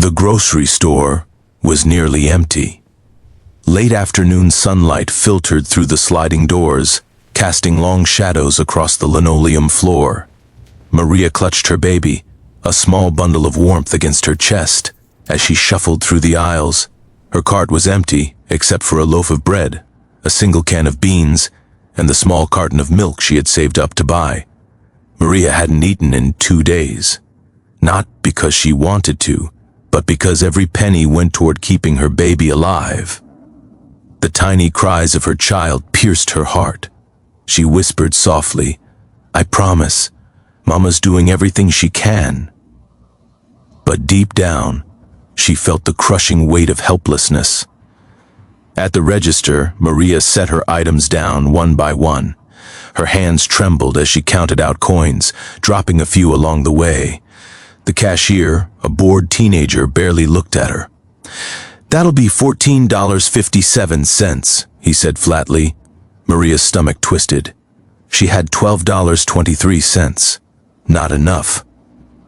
The grocery store was nearly empty. Late afternoon sunlight filtered through the sliding doors, casting long shadows across the linoleum floor. Maria clutched her baby, a small bundle of warmth against her chest, as she shuffled through the aisles. Her cart was empty, except for a loaf of bread, a single can of beans, and the small carton of milk she had saved up to buy. Maria hadn't eaten in 2 days. Not because she wanted to, but because every penny went toward keeping her baby alive. The tiny cries of her child pierced her heart. She whispered softly, "I promise, Mama's doing everything she can." But deep down, she felt the crushing weight of helplessness. At the register, Maria set her items down one by one. Her hands trembled as she counted out coins, dropping a few along the way. The cashier, a bored teenager, barely looked at her. "That'll be $14.57, he said flatly. Maria's stomach twisted. She had $12.23. Not enough.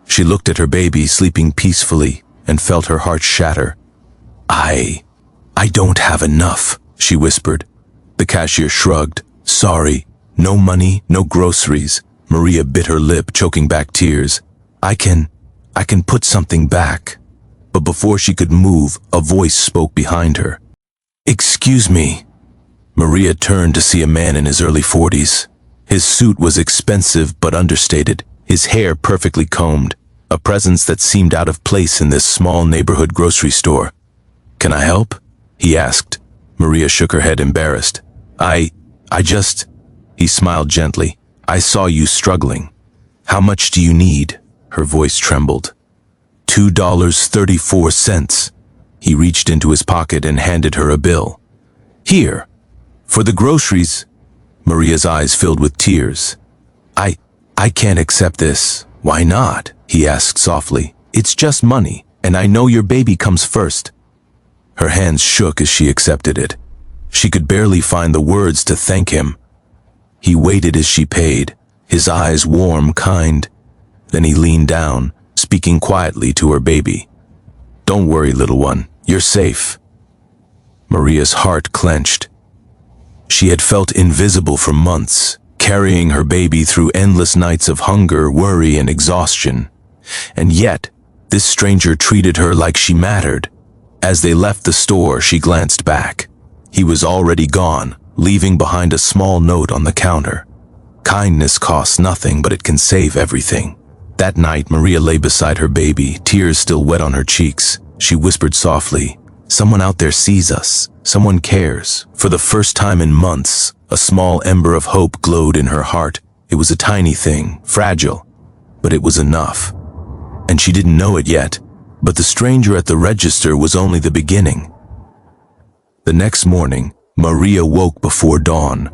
She looked at her baby sleeping peacefully and felt her heart shatter. I don't have enough," she whispered. The cashier shrugged. "Sorry, no money, no groceries." Maria bit her lip, choking back tears. I can put something back." But before she could move, a voice spoke behind her. "Excuse me." Maria turned to see a man in his early 40s. His suit was expensive but understated, his hair perfectly combed, a presence that seemed out of place in this small neighborhood grocery store. "Can I help?" he asked. Maria shook her head, embarrassed. I just... He smiled gently. "I saw you struggling. How much do you need?" Her voice trembled. $2.34. He reached into his pocket and handed her a bill. "Here, for the groceries." Maria's eyes filled with tears. I can't accept this." "Why not?" he asked softly. "It's just money, and I know your baby comes first." Her hands shook as she accepted it. She could barely find the words to thank him. He waited as she paid, his eyes warm, kind. Then he leaned down, speaking quietly to her baby. "Don't worry, little one. You're safe." Maria's heart clenched. She had felt invisible for months, carrying her baby through endless nights of hunger, worry, and exhaustion. And yet, this stranger treated her like she mattered. As they left the store, she glanced back. He was already gone, leaving behind a small note on the counter. Kindness costs nothing, but it can save everything. That night, Maria lay beside her baby, tears still wet on her cheeks. She whispered softly, "Someone out there sees us. Someone cares." For the first time in months, a small ember of hope glowed in her heart. It was a tiny thing, fragile, but it was enough. And she didn't know it yet, but the stranger at the register was only the beginning. The next morning, Maria woke before dawn.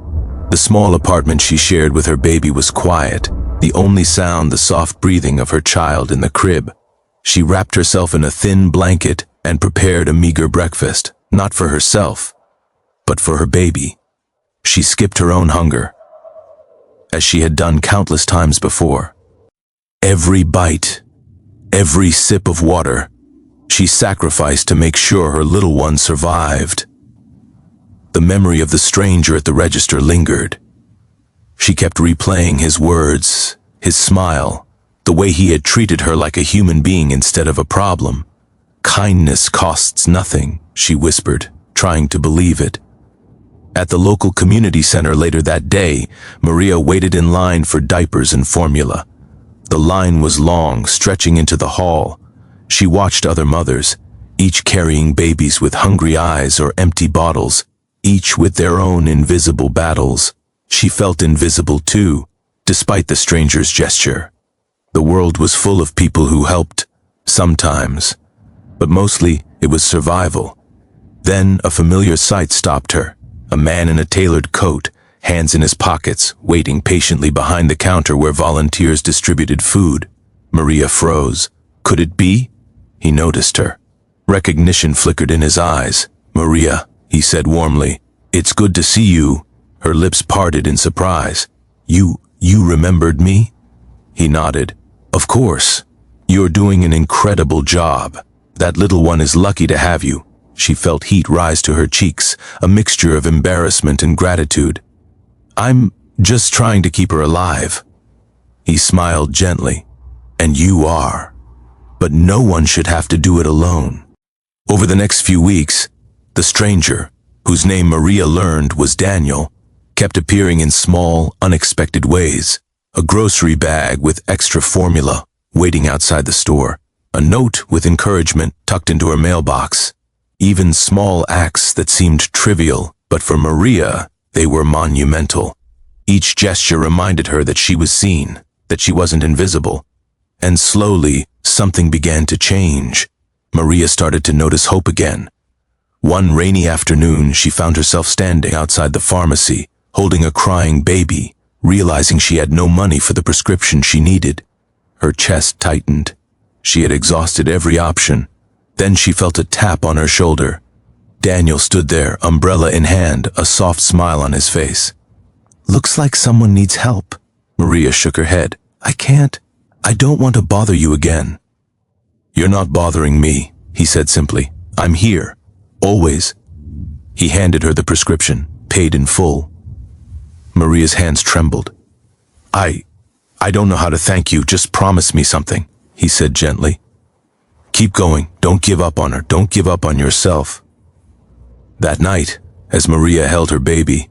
The small apartment she shared with her baby was quiet, the only sound the soft breathing of her child in the crib. She wrapped herself in a thin blanket and prepared a meager breakfast, not for herself, but for her baby. She skipped her own hunger, as she had done countless times before. Every bite, every sip of water, she sacrificed to make sure her little one survived. The memory of the stranger at the register lingered. She kept replaying his words, his smile, the way he had treated her like a human being instead of a problem. "Kindness costs nothing," she whispered, trying to believe it. At the local community center later that day, Maria waited in line for diapers and formula. The line was long, stretching into the hall. She watched other mothers, each carrying babies with hungry eyes or empty bottles, each with their own invisible battles. She felt invisible too, despite the stranger's gesture. The world was full of people who helped, sometimes, but mostly it was survival. Then a familiar sight stopped her. A man in a tailored coat, hands in his pockets, waiting patiently behind the counter where volunteers distributed food. Maria froze. Could it be? He noticed her. Recognition flickered in his eyes. "Maria," he said warmly, "it's good to see you." Her lips parted in surprise. You remembered me?" He nodded. "Of course. You're doing an incredible job." That little one is lucky to have you." She felt heat rise to her cheeks, a mixture of embarrassment and gratitude. "I'm just trying to keep her alive." He smiled gently. "And you are. But no one should have to do it alone." Over the next few weeks, the stranger, whose name Maria learned was Daniel, kept appearing in small, unexpected ways. A grocery bag with extra formula waiting outside the store, a note with encouragement tucked into her mailbox, even small acts that seemed trivial, but for Maria, they were monumental. Each gesture reminded her that she was seen, that she wasn't invisible. And slowly, something began to change. Maria started to notice hope again. One rainy afternoon, she found herself standing outside the pharmacy, holding a crying baby, realizing she had no money for the prescription she needed. Her chest tightened. She had exhausted every option. Then she felt a tap on her shoulder. Daniel stood there, umbrella in hand, a soft smile on his face. "Looks like someone needs help." Maria shook her head. I don't want to bother you again." "You're not bothering me," he said simply. "I'm here. Always." He handed her the prescription, paid in full. Maria's hands trembled. I don't know how to thank you. Just promise me something," he said gently. "Keep going. Don't give up on her. Don't give up on yourself." That night, as Maria held her baby,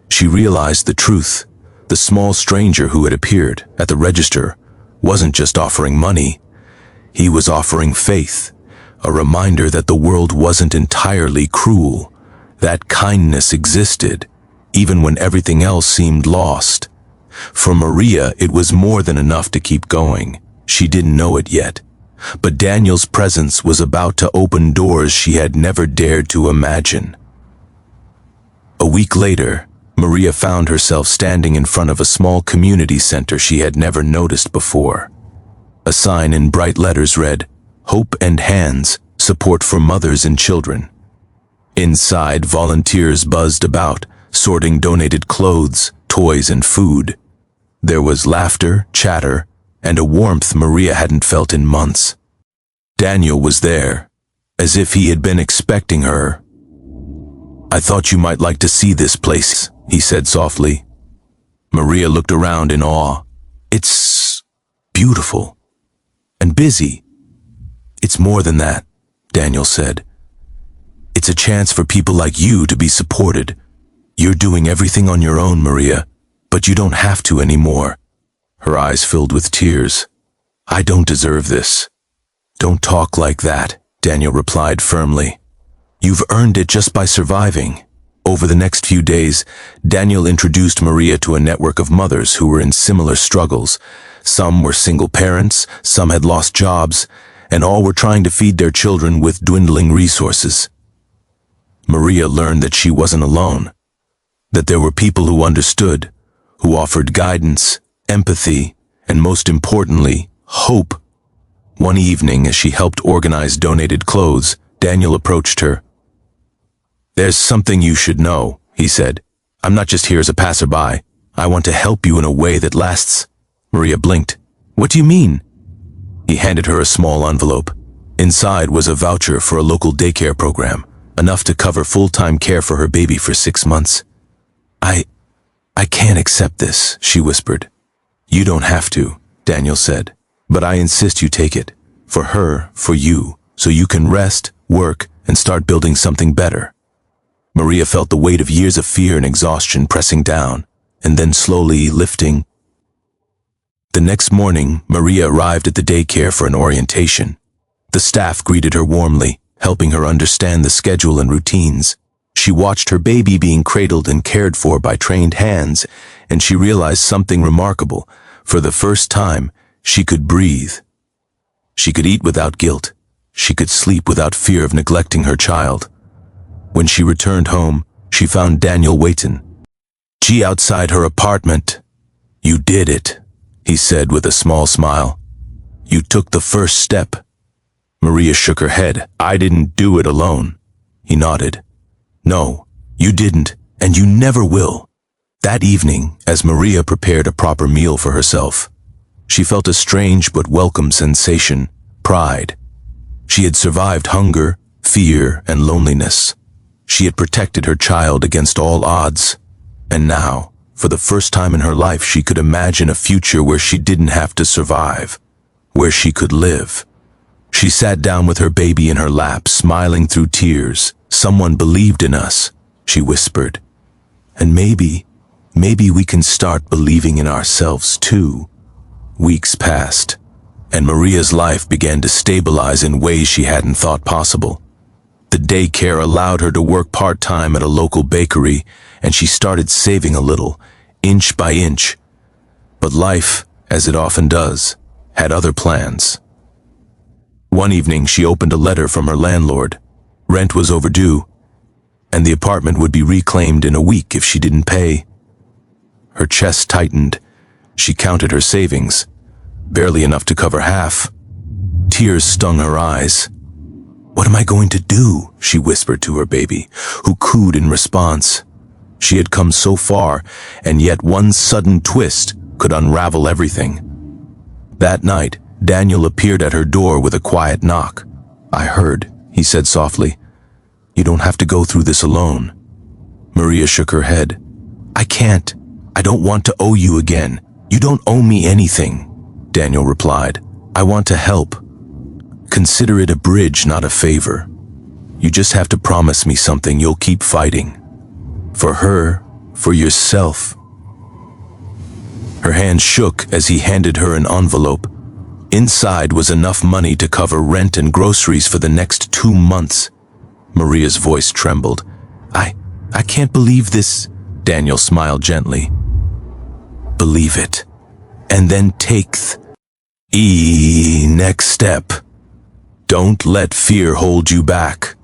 she realized the truth. The small stranger who had appeared at the register wasn't just offering money. He was offering faith, a reminder that the world wasn't entirely cruel, that kindness existed, even when everything else seemed lost. For Maria, it was more than enough to keep going. She didn't know it yet. But Daniel's presence was about to open doors she had never dared to imagine. A week later, Maria found herself standing in front of a small community center she had never noticed before. A sign in bright letters read, "Hope and Hands, Support for Mothers and Children." Inside, volunteers buzzed about, sorting donated clothes, toys, and food. There was laughter, chatter, and a warmth Maria hadn't felt in months. Daniel was there, as if he had been expecting her. "I thought you might like to see this place," he said softly. Maria looked around in awe. "It's beautiful and busy." "It's more than that," Daniel said. "It's a chance for people like you to be supported. You're doing everything on your own, Maria, but you don't have to anymore." Her eyes filled with tears. "I don't deserve this." "Don't talk like that," Daniel replied firmly. "You've earned it just by surviving." Over the next few days, Daniel introduced Maria to a network of mothers who were in similar struggles. Some were single parents, some had lost jobs, and all were trying to feed their children with dwindling resources. Maria learned that she wasn't alone, that there were people who understood, who offered guidance, empathy, and most importantly, hope. One evening, as she helped organize donated clothes, Daniel approached her. "There's something you should know," he said. "I'm not just here as a passerby. I want to help you in a way that lasts." Maria blinked. "What do you mean?" He handed her a small envelope. Inside was a voucher for a local daycare program, enough to cover full-time care for her baby for 6 months. I can't accept this," she whispered. "You don't have to," Daniel said. "But I insist you take it. For her, for you, so you can rest, work, and start building something better." Maria felt the weight of years of fear and exhaustion pressing down, and then slowly lifting. The next morning, Maria arrived at the daycare for an orientation. The staff greeted her warmly, helping her understand the schedule and routines. She watched her baby being cradled and cared for by trained hands, and she realized something remarkable. For the first time, she could breathe. She could eat without guilt. She could sleep without fear of neglecting her child. When she returned home, she found Daniel waiting. "Gee, outside her apartment." "You did it," he said with a small smile. "You took the first step." Maria shook her head. "I didn't do it alone." He nodded. "No, you didn't, and you never will." That evening, as Maria prepared a proper meal for herself, she felt a strange but welcome sensation, pride. She had survived hunger, fear, and loneliness. She had protected her child against all odds. And now, for the first time in her life, she could imagine a future where she didn't have to survive, where she could live. She sat down with her baby in her lap, smiling through tears. "Someone believed in us," she whispered. "And maybe we can start believing in ourselves too." Weeks passed, and Maria's life began to stabilize in ways she hadn't thought possible. The daycare allowed her to work part-time at a local bakery, and she started saving a little, inch by inch. But life, as it often does, had other plans. One evening, she opened a letter from her landlord. Rent was overdue, and the apartment would be reclaimed in a week if she didn't pay. Her chest tightened. She counted her savings, barely enough to cover half. Tears stung her eyes. "What am I going to do?" she whispered to her baby, who cooed in response. She had come so far, and yet one sudden twist could unravel everything. That night, Daniel appeared at her door with a quiet knock. "I heard," he said softly. "You don't have to go through this alone." Maria shook her head. "I can't. I don't want to owe you again." "You don't owe me anything," Daniel replied. "I want to help. Consider it a bridge, not a favor. You just have to promise me something you'll keep fighting. For her, for yourself." Her hand shook as he handed her an envelope. Inside was enough money to cover rent and groceries for the next 2 months. Maria's voice trembled. I can't believe this." Daniel smiled gently. "Believe it, and then take next step. Don't let fear hold you back."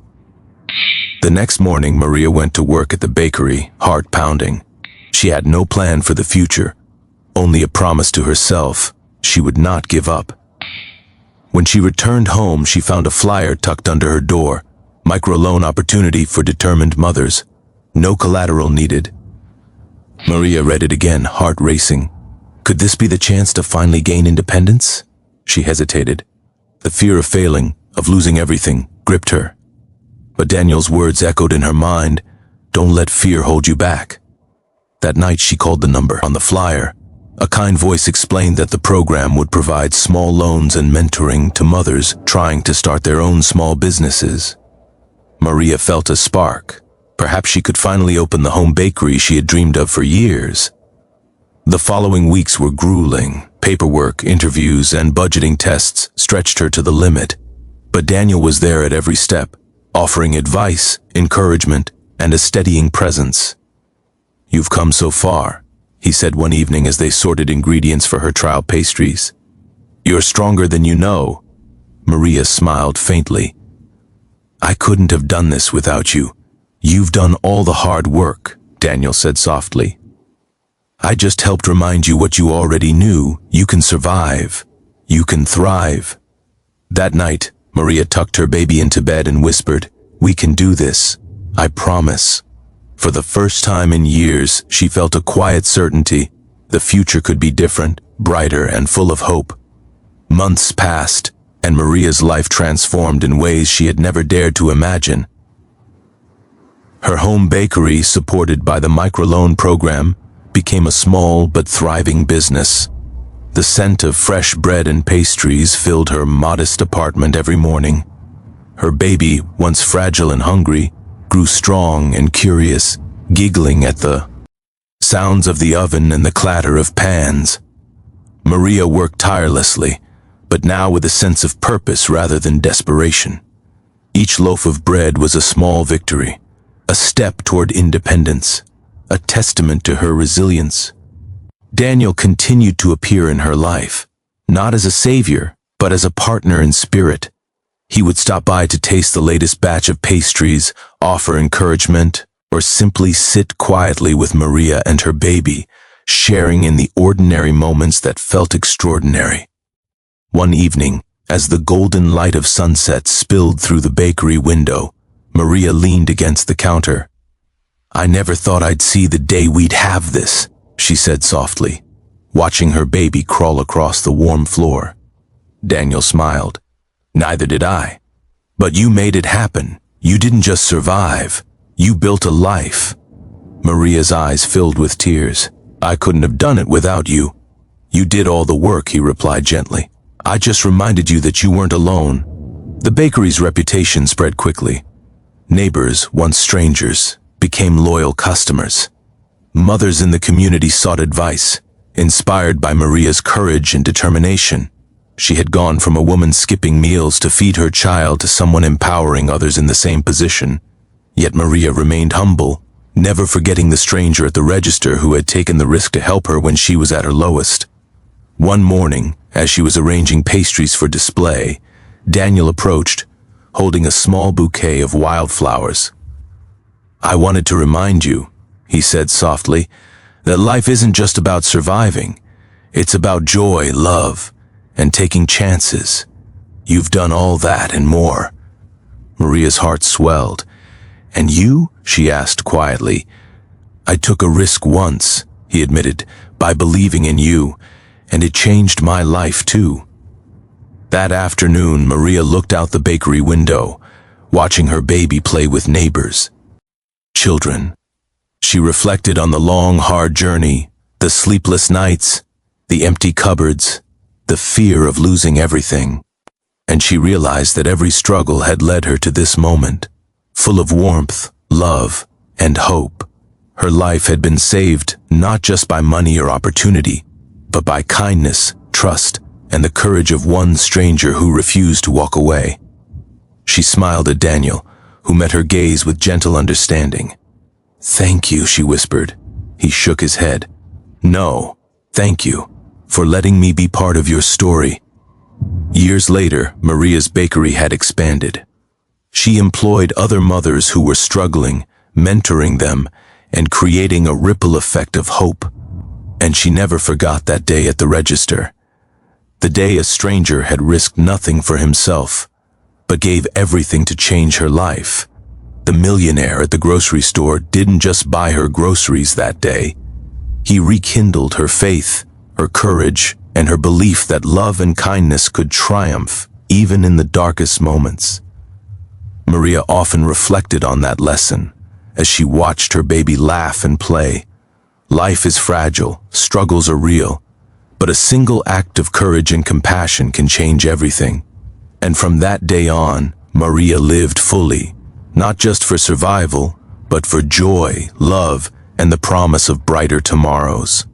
The next morning, Maria went to work at the bakery, heart pounding. She had no plan for the future, only a promise to herself she would not give up. When she returned home, she found a flyer tucked under her door. Microloan opportunity for determined mothers. No collateral needed. Maria read it again, heart racing. Could this be the chance to finally gain independence? She hesitated. The fear of failing, of losing everything, gripped her. But Daniel's words echoed in her mind. Don't let fear hold you back. That night she called the number on the flyer. A kind voice explained that the program would provide small loans and mentoring to mothers trying to start their own small businesses. Maria felt a spark. Perhaps she could finally open the home bakery she had dreamed of for years. The following weeks were grueling. Paperwork, interviews, and budgeting tests stretched her to the limit. But Daniel was there at every step, offering advice, encouragement, and a steadying presence. "You've come so far," he said one evening as they sorted ingredients for her trial pastries. "You're stronger than you know." Maria smiled faintly. "I couldn't have done this without you. You've done all the hard work," Daniel said softly. "I just helped remind you what you already knew. You can survive. You can thrive." That night, Maria tucked her baby into bed and whispered, "We can do this. I promise." For the first time in years, she felt a quiet certainty. The future could be different, brighter, and full of hope. Months passed, and Maria's life transformed in ways she had never dared to imagine. Her home bakery, supported by the microloan program, became a small but thriving business. The scent of fresh bread and pastries filled her modest apartment every morning. Her baby, once fragile and hungry, grew strong and curious, giggling at the sounds of the oven and the clatter of pans. Maria worked tirelessly, but now with a sense of purpose rather than desperation. Each loaf of bread was a small victory, a step toward independence, a testament to her resilience. Daniel continued to appear in her life, not as a savior, but as a partner in spirit. He would stop by to taste the latest batch of pastries, offer encouragement, or simply sit quietly with Maria and her baby, sharing in the ordinary moments that felt extraordinary. One evening, as the golden light of sunset spilled through the bakery window, Maria leaned against the counter. "I never thought I'd see the day we'd have this," she said softly, watching her baby crawl across the warm floor. Daniel smiled. "Neither did I. But you made it happen. You didn't just survive. You built a life. Maria's eyes filled with tears. I couldn't have done it without you. You did all the work, he replied gently. I just reminded you that you weren't alone. The bakery's reputation spread quickly. Neighbors, once strangers, became loyal customers. Mothers in the community sought advice, inspired by Maria's courage and determination. She had gone from a woman skipping meals to feed her child to someone empowering others in the same position. Yet Maria remained humble, never forgetting the stranger at the register who had taken the risk to help her when she was at her lowest. One morning, as she was arranging pastries for display, Daniel approached, holding a small bouquet of wildflowers. I wanted to remind you, he said softly, that life isn't just about surviving. It's about joy, love, and taking chances. You've done all that and more. Maria's heart swelled. And you? She asked quietly. I took a risk once, he admitted, by believing in you, and it changed my life too. That afternoon, Maria looked out the bakery window, watching her baby play with neighbors. Children. She reflected on the long, hard journey, the sleepless nights, the empty cupboards, the fear of losing everything. And she realized that every struggle had led her to this moment, full of warmth, love, and hope. Her life had been saved not just by money or opportunity, but by kindness, trust, and the courage of one stranger who refused to walk away. She smiled at Daniel, who met her gaze with gentle understanding. Thank you, she whispered. He shook his head. No, thank you for letting me be part of your story. Years later, Maria's bakery had expanded. She employed other mothers who were struggling, mentoring them, and creating a ripple effect of hope. And she never forgot that day at the register. The day a stranger had risked nothing for himself, but gave everything to change her life. The millionaire at the grocery store didn't just buy her groceries that day. He rekindled her faith, her courage, and her belief that love and kindness could triumph even in the darkest moments. Maria often reflected on that lesson as she watched her baby laugh and play. Life is fragile, struggles are real, but a single act of courage and compassion can change everything. And from that day on, Maria lived fully, not just for survival, but for joy, love, and the promise of brighter tomorrows.